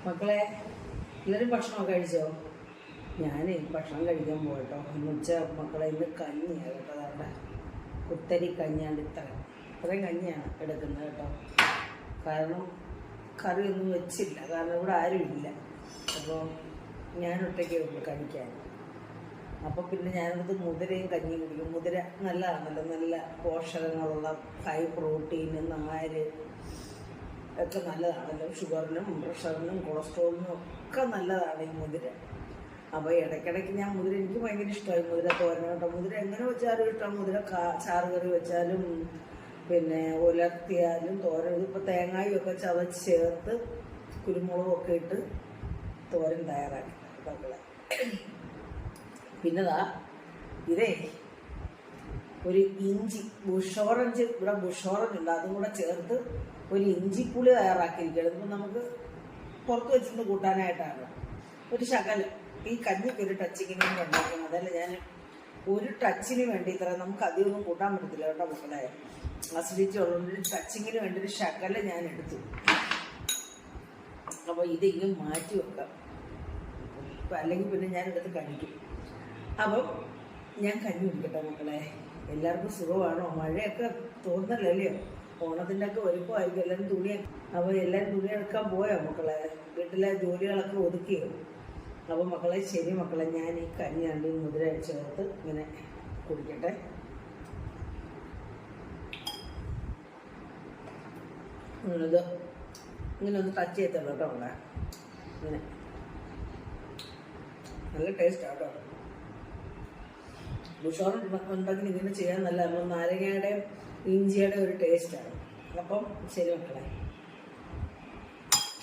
മക്കളെ, എല്ലാവരും ഭക്ഷണമൊക്കെ കഴിച്ചോ? ഞാൻ ഭക്ഷണം കഴിക്കാൻ പോകട്ടോ. ഇന്ന് മക്കളെ ഇന്ന് കഞ്ഞിയാണ് കേട്ടോ. അതാണ്ട് കുത്തരി കഞ്ഞിയാണ്. ഇത്രയും കഞ്ഞിയാണ് എടുക്കുന്നത് കേട്ടോ. കാരണം കറിയൊന്നും വെച്ചില്ല, കാരണം ഇവിടെ ആരുമില്ല. അപ്പോൾ ഞാൻ ഒറ്റയ്ക്കേ ഉള്ളൂ കഴിക്കാൻ. അപ്പം പിന്നെ ഞാനത് മുതിരയും കഞ്ഞിയും കുടിക്കും. മുതിര നല്ലതാണല്ലോ, നല്ല പോഷകങ്ങളുള്ള ഹൈ പ്രോട്ടീൻ, നാര് ഒക്കെ നല്ലതാണല്ലോ. ഷുഗറിനും പ്രഷറിനും കൊളസ്ട്രോളിനും ഒക്കെ നല്ലതാണ് ഈ മുതിര. അപ്പോൾ ഇടയ്ക്കിടയ്ക്ക് ഞാൻ മുതിര, എനിക്ക് ഭയങ്കര ഇഷ്ടമായി മുതിര തോരൻ കേട്ടോ. മുതിര എങ്ങനെ വെച്ചാലും ഇഷ്ടം. മുതിര ചാറ് കറി വെച്ചാലും പിന്നെ ഉലർത്തിയാലും തോരൻ. ഇതിപ്പോൾ തേങ്ങയും ഒക്കെ ചതച്ച് ചേർത്ത് കുരുമുളകും ഒക്കെ ഇട്ട് തോരൻ തയ്യാറാക്കി മക്കളെ. പിന്നെതാ ഇതേ ഒരു ഇഞ്ചി ബുഷോറഞ്ച്, ഇവിടെ ബുഷോറഞ്ച് ഉണ്ട്, അതും കൂടെ ചേർത്ത് ഒരു ഇഞ്ചിപ്പുളി തയ്യാറാക്കിയിരിക്കുകയാണ്. ഇപ്പം നമുക്ക് പുറത്ത് വെച്ചിട്ട് കൂട്ടാനായിട്ടാണ്. ഒരു ശകലം ഈ കഞ്ഞിക്ക് ഒരു ടച്ചിങ്ങിന് വേണ്ടി ഉണ്ടാക്കണം. അതല്ല ഞാൻ ഒരു ടച്ചിന് വേണ്ടി ഇത്ര നമുക്ക് അധികമൊന്നും കൂട്ടാൻ പറ്റത്തില്ല കേട്ടോ മക്കളെ. അസിഡിറ്റി ഉള്ളതുകൊണ്ട് ഒരു ടച്ചിങ്ങിന് വേണ്ടി ഒരു ശകലം ഞാൻ എടുത്തു. അപ്പോൾ ഇതിങ്ങനെ മാറ്റി വെക്കാം, അല്ലെങ്കിൽ പിന്നെ ഞാനെടുത്ത് കഴിക്കും. അപ്പം ഞാൻ കഞ്ഞി കുടിക്കട്ടെ മക്കളെ. എല്ലാവർക്കും സുഖമാണോ? മഴയൊക്കെ തോന്നലല്ലയോ? ഓണത്തിൻ്റെ ഒക്കെ ഒരുക്കമായിരിക്കും. എല്ലാവരും തുണിയൊക്കെ, അപ്പോൾ എല്ലാവരും തുണി എടുക്കാൻ പോയോ മക്കളെ? വീട്ടിലെ ജോലികളൊക്കെ ഒതുക്കിയോ? അപ്പോൾ മക്കളെ ശരി മക്കളെ, ഞാൻ ഈ കഞ്ഞി രണ്ട് മുതിര ചേർത്ത് ഇങ്ങനെ കുടിക്കട്ടെ. ഇത് ഇങ്ങനെ ഒന്ന് ടച്ച് ചെയ്തല്ലോ കേട്ടോ മക്കളെ. ഇങ്ങനെ നല്ല ടേസ്റ്റാണ് കേട്ടോ. ബുഷോർ ഉണ്ടെങ്കിൽ ഇങ്ങനെ ചെയ്യാൻ നല്ല നാരങ്ങയുടെ ഇഞ്ചിയുടെ ഒരു ടേസ്റ്റാണ്. അപ്പം ശരി മക്കളെ.